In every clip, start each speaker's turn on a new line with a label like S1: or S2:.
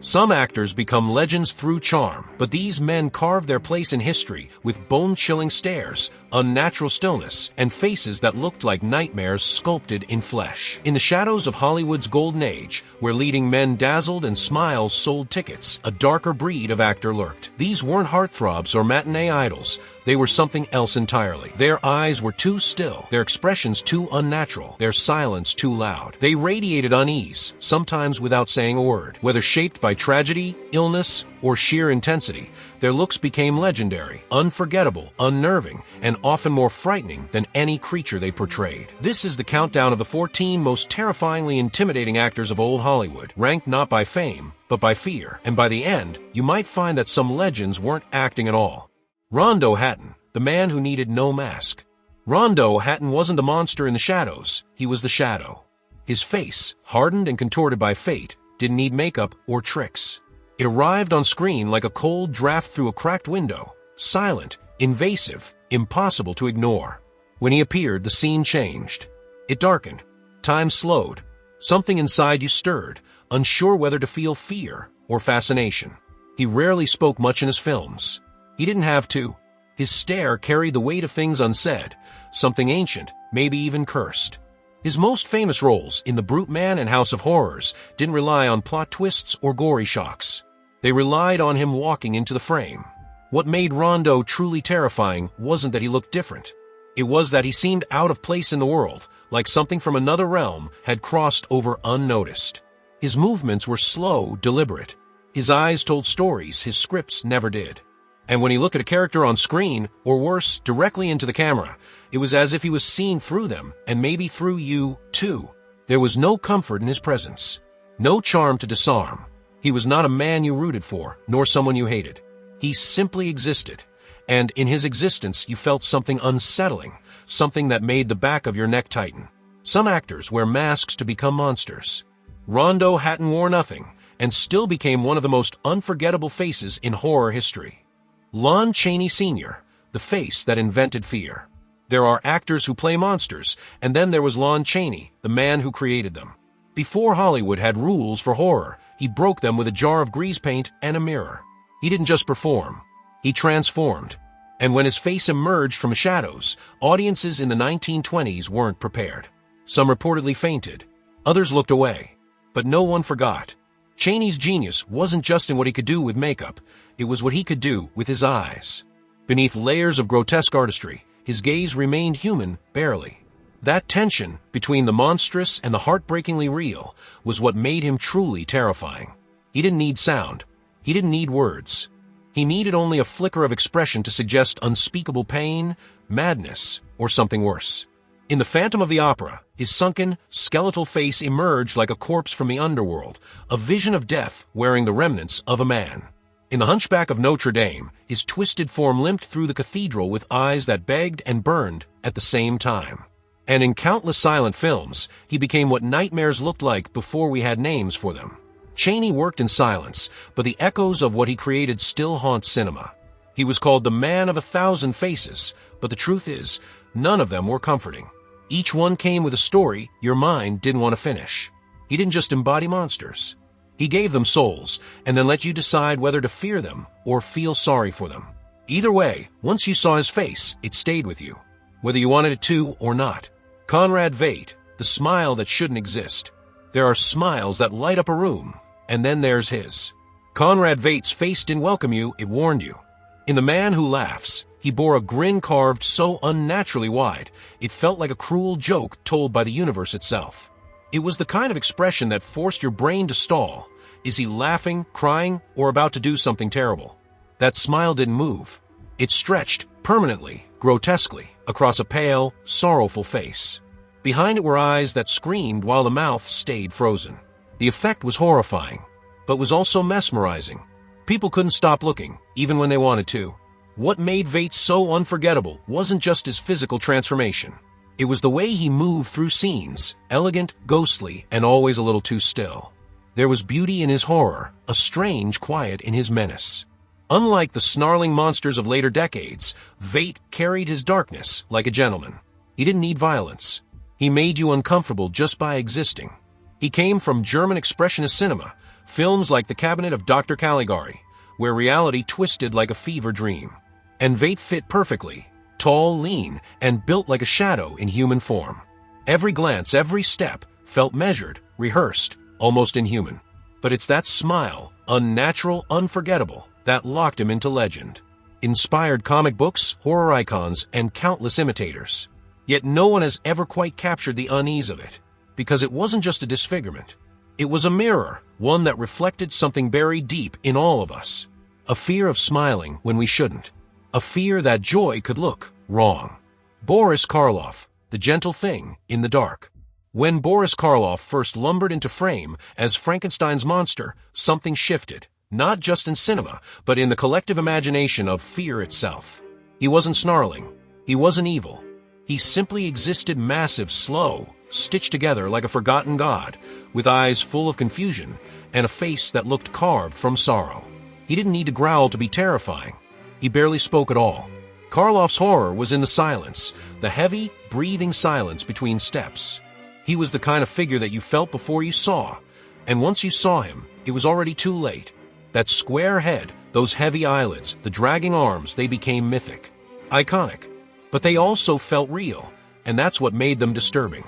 S1: Some actors become legends through charm, but these men carved their place in history with bone-chilling stares, unnatural stillness, and faces that looked like nightmares sculpted in flesh. In the shadows of Hollywood's golden age, where leading men dazzled and smiles sold tickets, a darker breed of actor lurked. These weren't heartthrobs or matinee idols. They were something else entirely. Their eyes were too still, their expressions too unnatural, their silence too loud. They radiated unease, sometimes without saying a word. Whether shaped by tragedy, illness, or sheer intensity, their looks became legendary, unforgettable, unnerving, and often more frightening than any creature they portrayed. This is the countdown of the 14 most terrifyingly intimidating actors of old Hollywood, ranked not by fame, but by fear. And by the end, you might find that some legends weren't acting at all. Rondo Hatton, the man who needed no mask. Rondo Hatton wasn't the monster in the shadows, he was the shadow. His face, hardened and contorted by fate, didn't need makeup or tricks. It arrived on screen like a cold draft through a cracked window, silent, invasive, impossible to ignore. When he appeared, the scene changed. It darkened. Time slowed. Something inside you stirred, unsure whether to feel fear or fascination. He rarely spoke much in his films. He didn't have to. His stare carried the weight of things unsaid, something ancient, maybe even cursed. His most famous roles in The Brute Man and House of Horrors didn't rely on plot twists or gory shocks. They relied on him walking into the frame. What made Rondo truly terrifying wasn't that he looked different. It was that he seemed out of place in the world, like something from another realm had crossed over unnoticed. His movements were slow, deliberate. His eyes told stories his scripts never did. And when he looked at a character on screen, or worse, directly into the camera, it was as if he was seeing through them, and maybe through you, too. There was no comfort in his presence, no charm to disarm. He was not a man you rooted for, nor someone you hated. He simply existed, and in his existence you felt something unsettling, something that made the back of your neck tighten. Some actors wear masks to become monsters. Rondo Hatton wore nothing, and still became one of the most unforgettable faces in horror history. Lon Chaney Sr., the face that invented fear. There are actors who play monsters, and then there was Lon Chaney, the man who created them. Before Hollywood had rules for horror, he broke them with a jar of grease paint and a mirror. He didn't just perform, he transformed. And when his face emerged from shadows, audiences in the 1920s weren't prepared. Some reportedly fainted, others looked away, but no one forgot. Chaney's genius wasn't just in what he could do with makeup, it was what he could do with his eyes. Beneath layers of grotesque artistry, his gaze remained human, barely. That tension between the monstrous and the heartbreakingly real was what made him truly terrifying. He didn't need sound. He didn't need words. He needed only a flicker of expression to suggest unspeakable pain, madness, or something worse. In The Phantom of the Opera, his sunken, skeletal face emerged like a corpse from the underworld, a vision of death wearing the remnants of a man. In The Hunchback of Notre Dame, his twisted form limped through the cathedral with eyes that begged and burned at the same time. And in countless silent films, he became what nightmares looked like before we had names for them. Chaney worked in silence, but the echoes of what he created still haunt cinema. He was called the Man of 1,000 Faces, but the truth is, none of them were comforting. Each one came with a story your mind didn't want to finish. He didn't just embody monsters. He gave them souls, and then let you decide whether to fear them or feel sorry for them. Either way, once you saw his face, it stayed with you, whether you wanted it to or not. Conrad Veidt, the smile that shouldn't exist. There are smiles that light up a room, and then there's his. Conrad Veidt's face didn't welcome you, it warned you. In The Man Who Laughs, he bore a grin carved so unnaturally wide, it felt like a cruel joke told by the universe itself. It was the kind of expression that forced your brain to stall. Is he laughing, crying, or about to do something terrible? That smile didn't move. It stretched, permanently, grotesquely, across a pale, sorrowful face. Behind it were eyes that screamed while the mouth stayed frozen. The effect was horrifying, but was also mesmerizing. People couldn't stop looking, even when they wanted to. What made Veidt so unforgettable wasn't just his physical transformation. It was the way he moved through scenes, elegant, ghostly, and always a little too still. There was beauty in his horror, a strange quiet in his menace. Unlike the snarling monsters of later decades, Veidt carried his darkness like a gentleman. He didn't need violence. He made you uncomfortable just by existing. He came from German expressionist cinema, Films like The Cabinet of Dr. Caligari, where reality twisted like a fever dream. And Vate fit perfectly, tall, lean, and built like a shadow in human form. Every glance, every step, felt measured, rehearsed, almost inhuman. But it's that smile, unnatural, unforgettable, that locked him into legend. Inspired comic books, horror icons, and countless imitators. Yet no one has ever quite captured the unease of it. Because it wasn't just a disfigurement. It was a mirror, one that reflected something buried deep in all of us. A fear of smiling when we shouldn't. A fear that joy could look wrong. Boris Karloff, the gentle thing in the dark. When Boris Karloff first lumbered into frame as Frankenstein's monster, something shifted, not just in cinema, but in the collective imagination of fear itself. He wasn't snarling. He wasn't evil. He simply existed massive, slow, stitched together like a forgotten god, with eyes full of confusion and a face that looked carved from sorrow. He didn't need to growl to be terrifying. He barely spoke at all. Karloff's horror was in the silence, the heavy, breathing silence between steps. He was the kind of figure that you felt before you saw, and once you saw him, it was already too late. That square head, those heavy eyelids, the dragging arms, they became mythic, iconic. But they also felt real, and that's what made them disturbing.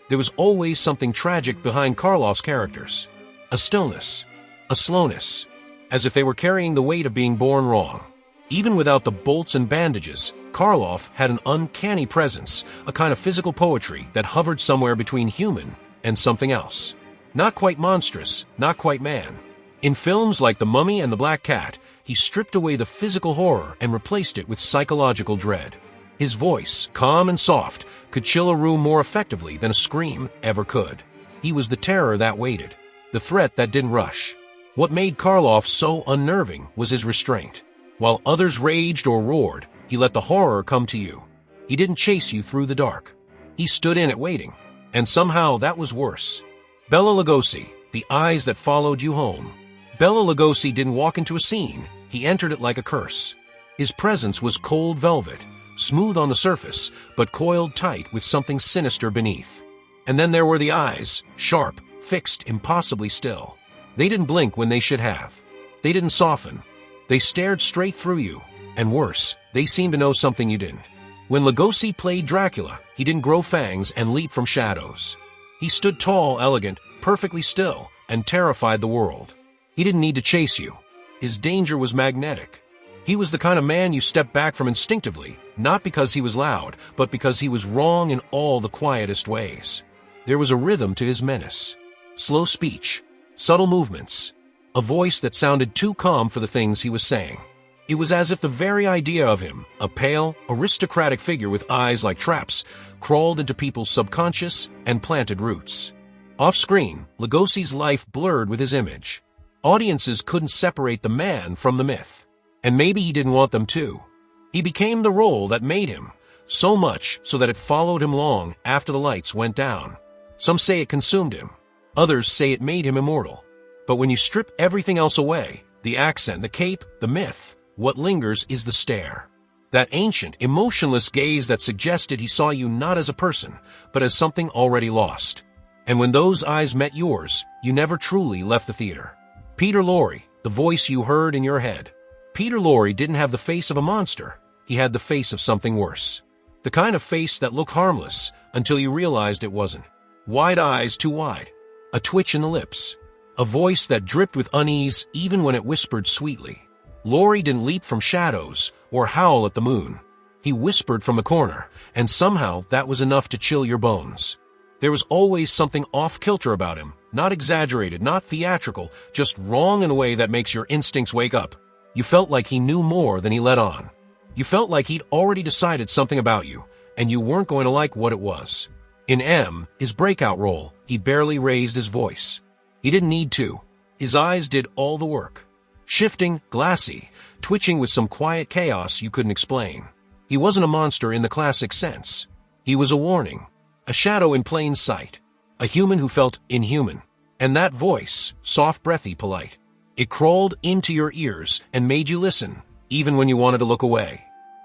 S1: There was always something tragic behind Karloff's characters. A stillness, a slowness, as if they were carrying the weight of being born wrong. Even without the bolts and bandages, Karloff had an uncanny presence, a kind of physical poetry that hovered somewhere between human and something else. Not quite monstrous, not quite man. In films like The Mummy and The Black Cat, he stripped away the physical horror and replaced it with psychological dread. His voice, calm and soft, could chill a room more effectively than a scream ever could. He was the terror that waited, the threat that didn't rush. What made Karloff so unnerving was his restraint. While others raged or roared, he let the horror come to you. He didn't chase you through the dark. He stood in it waiting, and somehow that was worse. Bela Lugosi, the eyes that followed you home. Bela Lugosi didn't walk into a scene, he entered it like a curse. His presence was cold velvet, smooth on the surface, but coiled tight with something sinister beneath. And then there were the eyes, sharp, fixed, impossibly still. They didn't blink when they should have. They didn't soften. They stared straight through you, and worse, they seemed to know something you didn't. When Lugosi played Dracula, he didn't grow fangs and leap from shadows. He stood tall, elegant, perfectly still, and terrified the world. He didn't need to chase you. His danger was magnetic. He was the kind of man you stepped back from instinctively, not because he was loud, but because he was wrong in all the quietest ways. There was a rhythm to his menace. Slow speech, subtle movements, a voice that sounded too calm for the things he was saying. It was as if the very idea of him, a pale, aristocratic figure with eyes like traps, crawled into people's subconscious and planted roots. Off-screen, Lugosi's life blurred with his image. Audiences couldn't separate the man from the myth. And maybe he didn't want them to. He became the role that made him, so much so that it followed him long after the lights went down. Some say it consumed him. Others say it made him immortal. But when you strip everything else away, the accent, the cape, the myth, what lingers is the stare. That ancient, emotionless gaze that suggested he saw you not as a person, but as something already lost. And when those eyes met yours, you never truly left the theater. Peter Lorre, the voice you heard in your head. Peter Lorre didn't have the face of a monster. He had the face of something worse. The kind of face that looked harmless until you realized it wasn't. Wide eyes too wide. A twitch in the lips. A voice that dripped with unease even when it whispered sweetly. Lorre didn't leap from shadows or howl at the moon. He whispered from the corner, and somehow that was enough to chill your bones. There was always something off-kilter about him, not exaggerated, not theatrical, just wrong in a way that makes your instincts wake up. You felt like he knew more than he let on. You felt like he'd already decided something about you, and you weren't going to like what it was. In M, his breakout role, he barely raised his voice. He didn't need to. His eyes did all the work. Shifting, glassy, twitching with some quiet chaos you couldn't explain. He wasn't a monster in the classic sense. He was a warning, a shadow in plain sight, a human who felt inhuman. And that voice, soft, breathy, polite, it crawled into your ears and made you listen, even when you wanted to look away.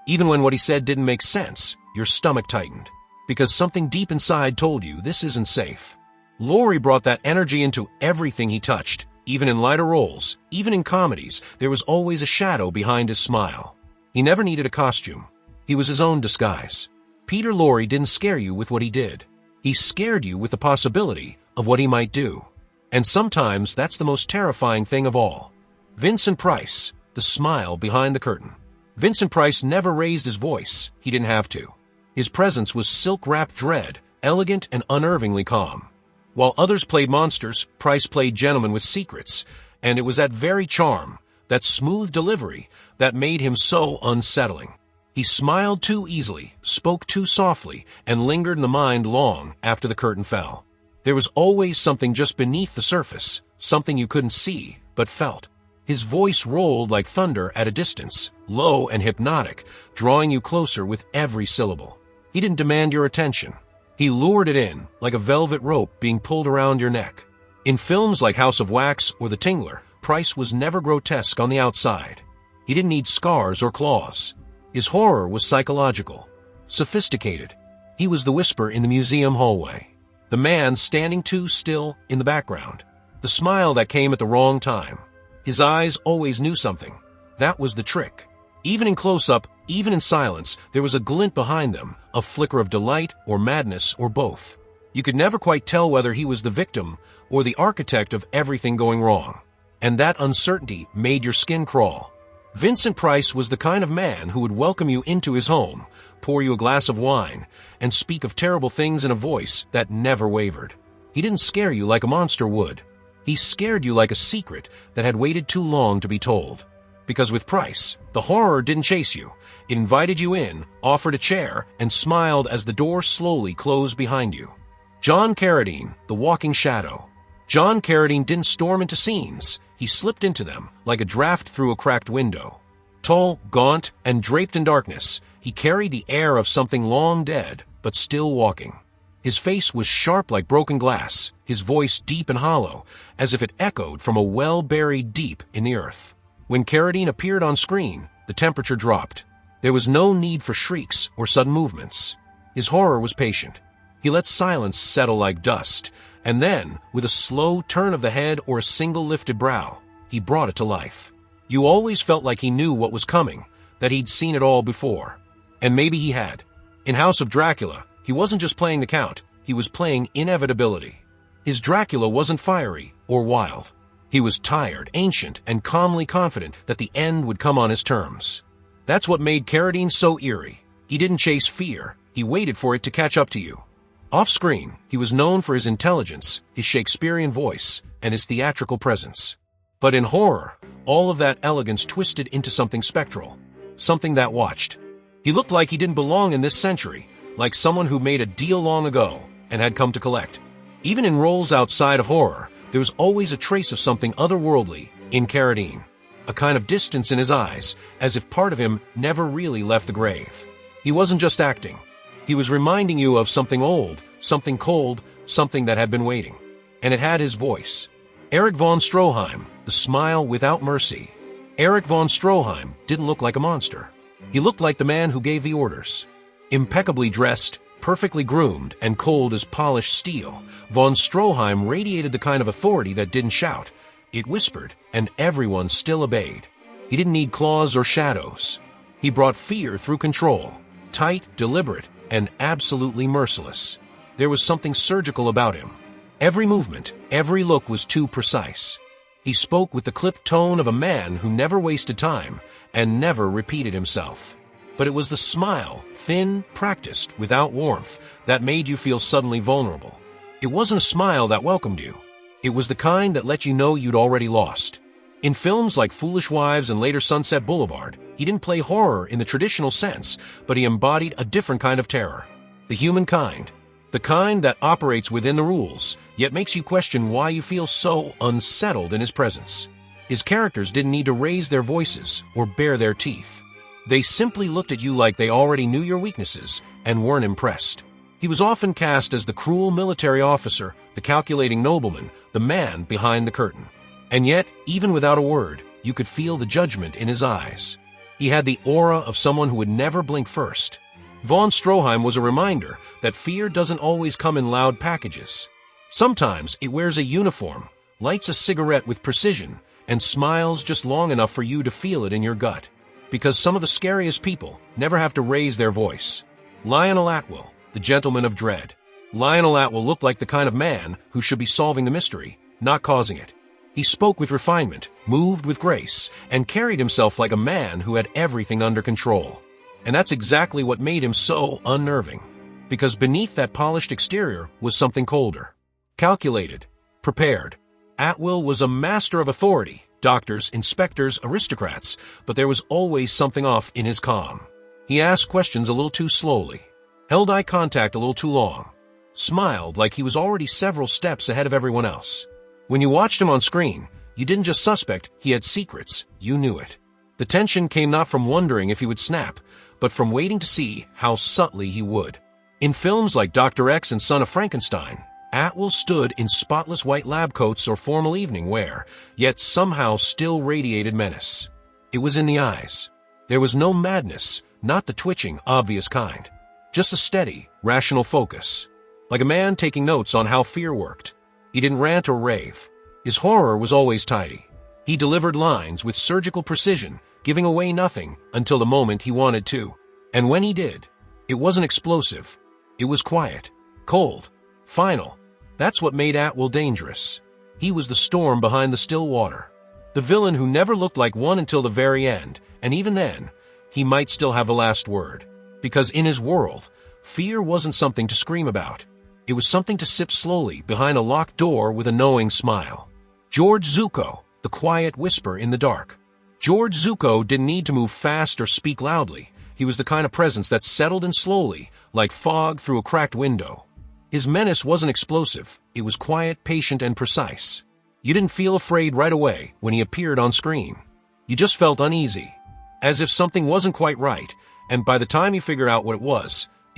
S1: Even when what he said didn't make sense, your stomach tightened. Because something deep inside told you this isn't safe. Lorre brought that energy into everything he touched, Even in lighter roles, even in comedies, there was always a shadow behind his smile. He never needed a costume. He was his own disguise. Peter Lorre didn't scare you with what he did. He scared you with the possibility of what he might do. And sometimes that's the most terrifying thing of all. Vincent Price, the smile behind the curtain. Vincent Price never raised his voice. He didn't have to. His presence was silk-wrapped dread, elegant and unnervingly calm. While others played monsters, Price played gentlemen with secrets, and it was that very charm, that smooth delivery, that made him so unsettling. He smiled too easily, spoke too softly, and lingered in the mind long after the curtain fell. There was always something just beneath the surface, something you couldn't see, but felt. His voice rolled like thunder at a distance, low and hypnotic, drawing you closer with every syllable. He didn't demand your attention. He lured it in, like a velvet rope being pulled around your neck. In films like House of Wax or The Tingler, Price was never grotesque on the outside. He didn't need scars or claws. His horror was psychological, sophisticated. He was the whisper in the museum hallway, the man standing too still in the background, the smile that came at the wrong time. His eyes always knew something. That was the trick. Even in close-up, even in silence, there was a glint behind them, a flicker of delight or madness or both. You could never quite tell whether he was the victim or the architect of everything going wrong. And that uncertainty made your skin crawl. Vincent Price was the kind of man who would welcome you into his home, pour you a glass of wine, and speak of terrible things in a voice that never wavered. He didn't scare you like a monster would. He scared you like a secret that had waited too long to be told. Because with Price, the horror didn't chase you. It invited you in, offered a chair, and smiled as the door slowly closed behind you. John Carradine, the walking shadow. John Carradine didn't storm into scenes. He slipped into them, like a draft through a cracked window. Tall, gaunt, and draped in darkness, he carried the air of something long dead, but still walking. His face was sharp like broken glass, his voice deep and hollow, as if it echoed from a well buried deep in the earth. When Carradine appeared on screen, the temperature dropped. There was no need for shrieks or sudden movements. His horror was patient. He let silence settle like dust, and then, with a slow turn of the head or a single lifted brow, he brought it to life. You always felt like he knew what was coming, that he'd seen it all before. And maybe he had. In House of Dracula, he wasn't just playing the Count, he was playing inevitability. His Dracula wasn't fiery or wild. He was tired, ancient, and calmly confident that the end would come on his terms. That's what made Carradine so eerie. He didn't chase fear, he waited for it to catch up to you. Off-screen, he was known for his intelligence, his Shakespearean voice, and his theatrical presence. But in horror, all of that elegance twisted into something spectral, something that watched. He looked like he didn't belong in this century, like someone who made a deal long ago and had come to collect. Even in roles outside of horror, there was always a trace of something otherworldly in Carradine, a kind of distance in his eyes, as if part of him never really left the grave. He wasn't just acting. He was reminding you of something old, something cold, something that had been waiting. And it had his voice. Erich von Stroheim, the smile without mercy. Erich von Stroheim didn't look like a monster. He looked like the man who gave the orders. Impeccably dressed, perfectly groomed, and cold as polished steel, von Stroheim radiated the kind of authority that didn't shout. It whispered, and everyone still obeyed. He didn't need claws or shadows. He brought fear through control, tight, deliberate, and absolutely merciless. There was something surgical about him. Every movement, every look was too precise. He spoke with the clipped tone of a man who never wasted time and never repeated himself. But it was the smile, thin, practiced, without warmth, that made you feel suddenly vulnerable. It wasn't a smile that welcomed you. It was the kind that let you know you'd already lost. In films like Foolish Wives and later Sunset Boulevard, he didn't play horror in the traditional sense, but he embodied a different kind of terror. The human kind. The kind that operates within the rules, yet makes you question why you feel so unsettled in his presence. His characters didn't need to raise their voices or bare their teeth. They simply looked at you like they already knew your weaknesses and weren't impressed. He was often cast as the cruel military officer, the calculating nobleman, the man behind the curtain. And yet, even without a word, you could feel the judgment in his eyes. He had the aura of someone who would never blink first. Von Stroheim was a reminder that fear doesn't always come in loud packages. Sometimes it wears a uniform, lights a cigarette with precision, and smiles just long enough for you to feel it in your gut. Because some of the scariest people never have to raise their voice. Lionel Atwill, the gentleman of dread. Lionel Atwill looked like the kind of man who should be solving the mystery, not causing it. He spoke with refinement, moved with grace, and carried himself like a man who had everything under control. And that's exactly what made him so unnerving. Because beneath that polished exterior was something colder. Calculated. Prepared. Atwill was a master of authority, doctors, inspectors, aristocrats, but there was always something off in his calm. He asked questions a little too slowly, held eye contact a little too long, smiled like he was already several steps ahead of everyone else. When you watched him on screen, you didn't just suspect he had secrets, you knew it. The tension came not from wondering if he would snap, but from waiting to see how subtly he would. In films like Dr. X and Son of Frankenstein, Atwill stood in spotless white lab coats or formal evening wear, yet somehow still radiated menace. It was in the eyes. There was no madness, not the twitching, obvious kind. Just a steady, rational focus. Like a man taking notes on how fear worked. He didn't rant or rave. His horror was always tidy. He delivered lines with surgical precision, giving away nothing until the moment he wanted to. And when he did, it wasn't explosive. It was quiet, cold, final. That's what made Atwill dangerous. He was the storm behind the still water. The villain who never looked like one until the very end, and even then, he might still have the last word. Because in his world, fear wasn't something to scream about. It was something to sip slowly behind a locked door with a knowing smile. George Zucco, the quiet whisper in the dark. George Zucco didn't need to move fast or speak loudly. He was the kind of presence that settled in slowly, like fog through a cracked window. His menace wasn't explosive. It was quiet, patient, and precise. You didn't feel afraid right away when he appeared on screen. You just felt uneasy, as if something wasn't quite right, and by the time you figured out what it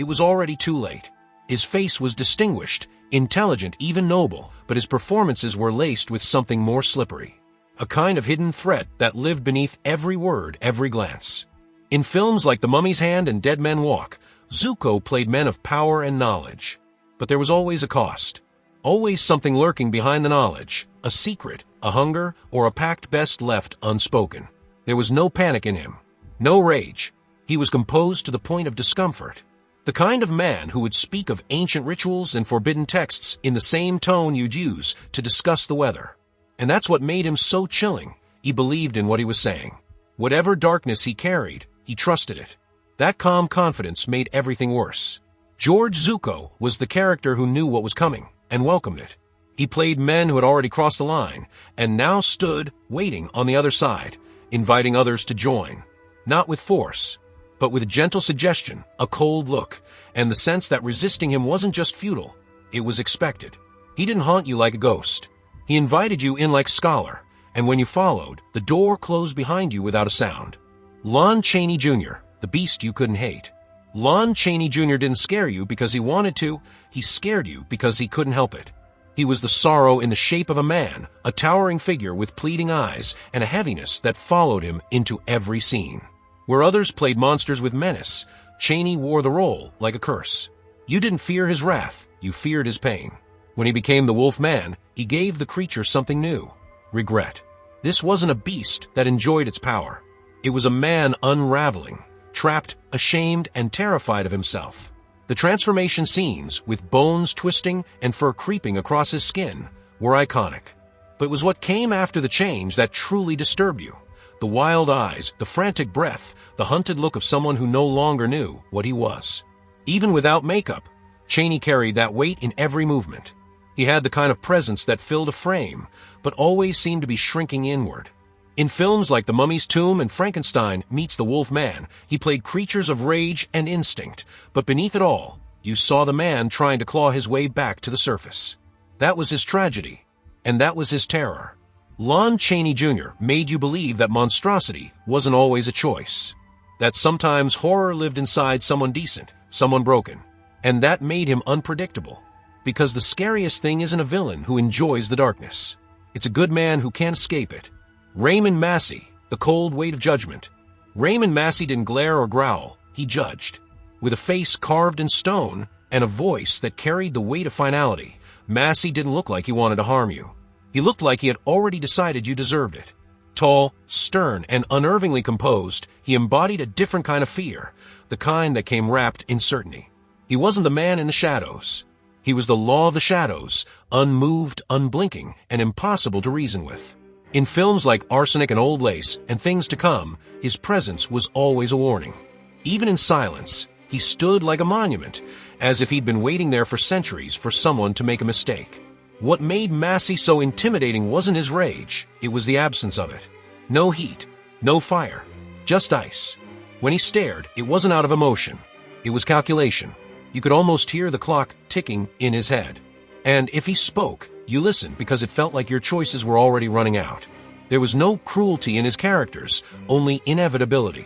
S1: was already too late. His face was distinguished, intelligent, even noble, but his performances were laced with something more slippery. A kind of hidden threat that lived beneath every word, every glance. In films like The Mummy's Hand and Dead Men Walk, Zucco played men of power and knowledge. But there was always a cost. Always something lurking behind the knowledge, a secret, a hunger, or a pact best left unspoken. There was no panic in him, no rage. He was composed to the point of discomfort. The kind of man who would speak of ancient rituals and forbidden texts in the same tone you'd use to discuss the weather. And that's what made him so chilling. He believed in what he was saying. Whatever darkness he carried, he trusted it. That calm confidence made everything worse. George Zucco was the character who knew what was coming and welcomed it. He played men who had already crossed the line and now stood waiting on the other side, inviting others to join. Not with force, but with a gentle suggestion, a cold look, and the sense that resisting him wasn't just futile, it was expected. He didn't haunt you like a ghost. He invited you in like scholar, and when you followed, the door closed behind you without a sound. Lon Chaney Jr., the beast you couldn't hate. Lon Chaney Jr. didn't scare you because he wanted to, he scared you because he couldn't help it. He was the sorrow in the shape of a man, a towering figure with pleading eyes and a heaviness that followed him into every scene. Where others played monsters with menace, Chaney wore the role like a curse. You didn't fear his wrath, you feared his pain. When he became the Wolf Man, he gave the creature something new, regret. This wasn't a beast that enjoyed its power. It was a man unraveling, trapped, ashamed, and terrified of himself. The transformation scenes, with bones twisting and fur creeping across his skin, were iconic. But it was what came after the change that truly disturbed you. The wild eyes, the frantic breath, the hunted look of someone who no longer knew what he was. Even without makeup, Chaney carried that weight in every movement. He had the kind of presence that filled a frame, but always seemed to be shrinking inward. In films like The Mummy's Tomb and Frankenstein meets the Wolf Man, he played creatures of rage and instinct, but beneath it all, you saw the man trying to claw his way back to the surface. That was his tragedy, and that was his terror. Lon Chaney Jr. made you believe that monstrosity wasn't always a choice, that sometimes horror lived inside someone decent, someone broken, and that made him unpredictable. Because the scariest thing isn't a villain who enjoys the darkness. It's a good man who can't escape it. Raymond Massey, the cold weight of judgment. Raymond Massey didn't glare or growl, he judged. With a face carved in stone and a voice that carried the weight of finality, Massey didn't look like he wanted to harm you. He looked like he had already decided you deserved it. Tall, stern, and unnervingly composed, he embodied a different kind of fear, the kind that came wrapped in certainty. He wasn't the man in the shadows. He was the law of the shadows, unmoved, unblinking, and impossible to reason with. In films like Arsenic and Old Lace and Things to Come, his presence was always a warning. Even in silence, he stood like a monument, as if he'd been waiting there for centuries for someone to make a mistake. What made Massey so intimidating wasn't his rage, it was the absence of it. No heat, no fire, just ice. When he stared, it wasn't out of emotion. It was calculation. You could almost hear the clock ticking in his head. And if he spoke, you listened because it felt like your choices were already running out. There was no cruelty in his characters, only inevitability.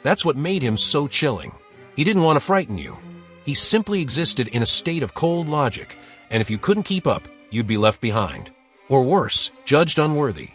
S1: That's what made him so chilling. He didn't want to frighten you. He simply existed in a state of cold logic, and if you couldn't keep up, you'd be left behind. Or worse, judged unworthy.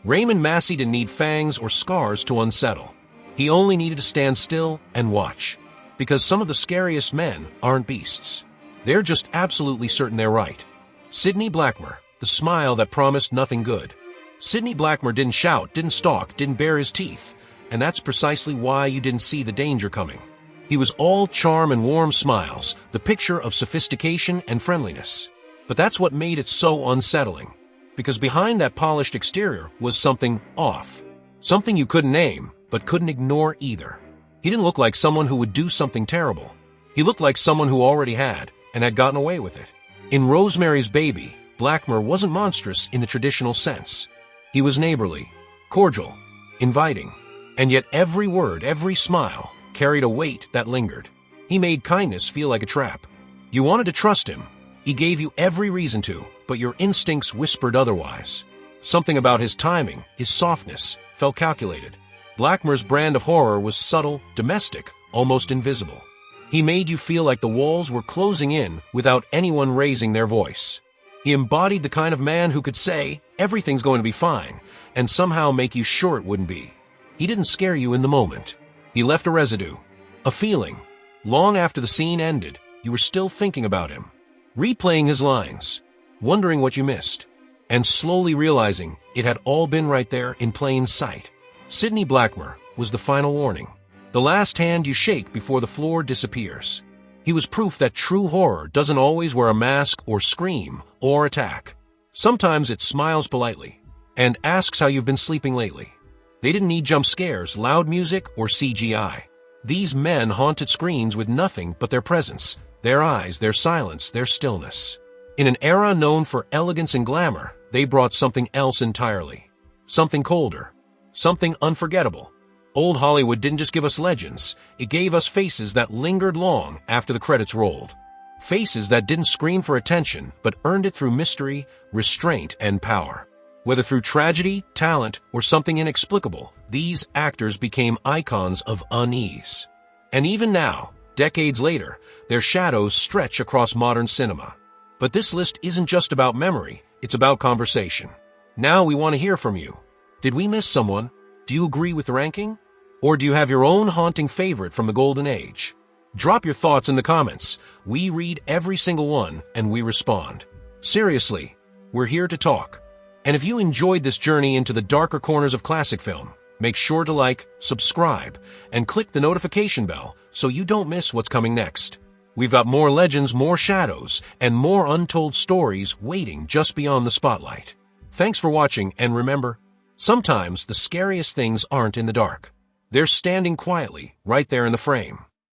S1: Raymond Massey didn't need fangs or scars to unsettle. He only needed to stand still and watch. Because some of the scariest men aren't beasts. They're just absolutely certain they're right. Sidney Blackmer, the smile that promised nothing good. Sidney Blackmer didn't shout, didn't stalk, didn't bare his teeth. And that's precisely why you didn't see the danger coming. He was all charm and warm smiles, the picture of sophistication and friendliness. But that's what made it so unsettling. Because behind that polished exterior was something off. Something you couldn't name, but couldn't ignore either. He didn't look like someone who would do something terrible. He looked like someone who already had, and had gotten away with it. In Rosemary's Baby, Blackmer wasn't monstrous in the traditional sense. He was neighborly, cordial, inviting. And yet every word, every smile, carried a weight that lingered. He made kindness feel like a trap. You wanted to trust him. He gave you every reason to, but your instincts whispered otherwise. Something about his timing, his softness, felt calculated. Blackmer's brand of horror was subtle, domestic, almost invisible. He made you feel like the walls were closing in without anyone raising their voice. He embodied the kind of man who could say, everything's going to be fine, and somehow make you sure it wouldn't be. He didn't scare you in the moment. He left a residue, a feeling. Long after the scene ended, you were still thinking about him, replaying his lines, wondering what you missed, and slowly realizing it had all been right there in plain sight. Sidney Blackmer was the final warning, the last hand you shake before the floor disappears. He was proof that true horror doesn't always wear a mask or scream or attack. Sometimes it smiles politely and asks how you've been sleeping lately. They didn't need jump scares, loud music, or CGI. These men haunted screens with nothing but their presence, their eyes, their silence, their stillness. In an era known for elegance and glamour, they brought something else entirely. Something colder. Something unforgettable. Old Hollywood didn't just give us legends, it gave us faces that lingered long after the credits rolled. Faces that didn't scream for attention, but earned it through mystery, restraint, and power. Whether through tragedy, talent, or something inexplicable, these actors became icons of unease. And even now, decades later, their shadows stretch across modern cinema. But this list isn't just about memory, it's about conversation. Now we want to hear from you. Did we miss someone? Do you agree with the ranking? Or do you have your own haunting favorite from the Golden Age? Drop your thoughts in the comments. We read every single one and we respond. Seriously, we're here to talk. And if you enjoyed this journey into the darker corners of classic film, make sure to like, subscribe, and click the notification bell so you don't miss what's coming next. We've got more legends, more shadows, and more untold stories waiting just beyond the spotlight. Thanks for watching, and remember, sometimes the scariest things aren't in the dark. They're standing quietly right there in the frame.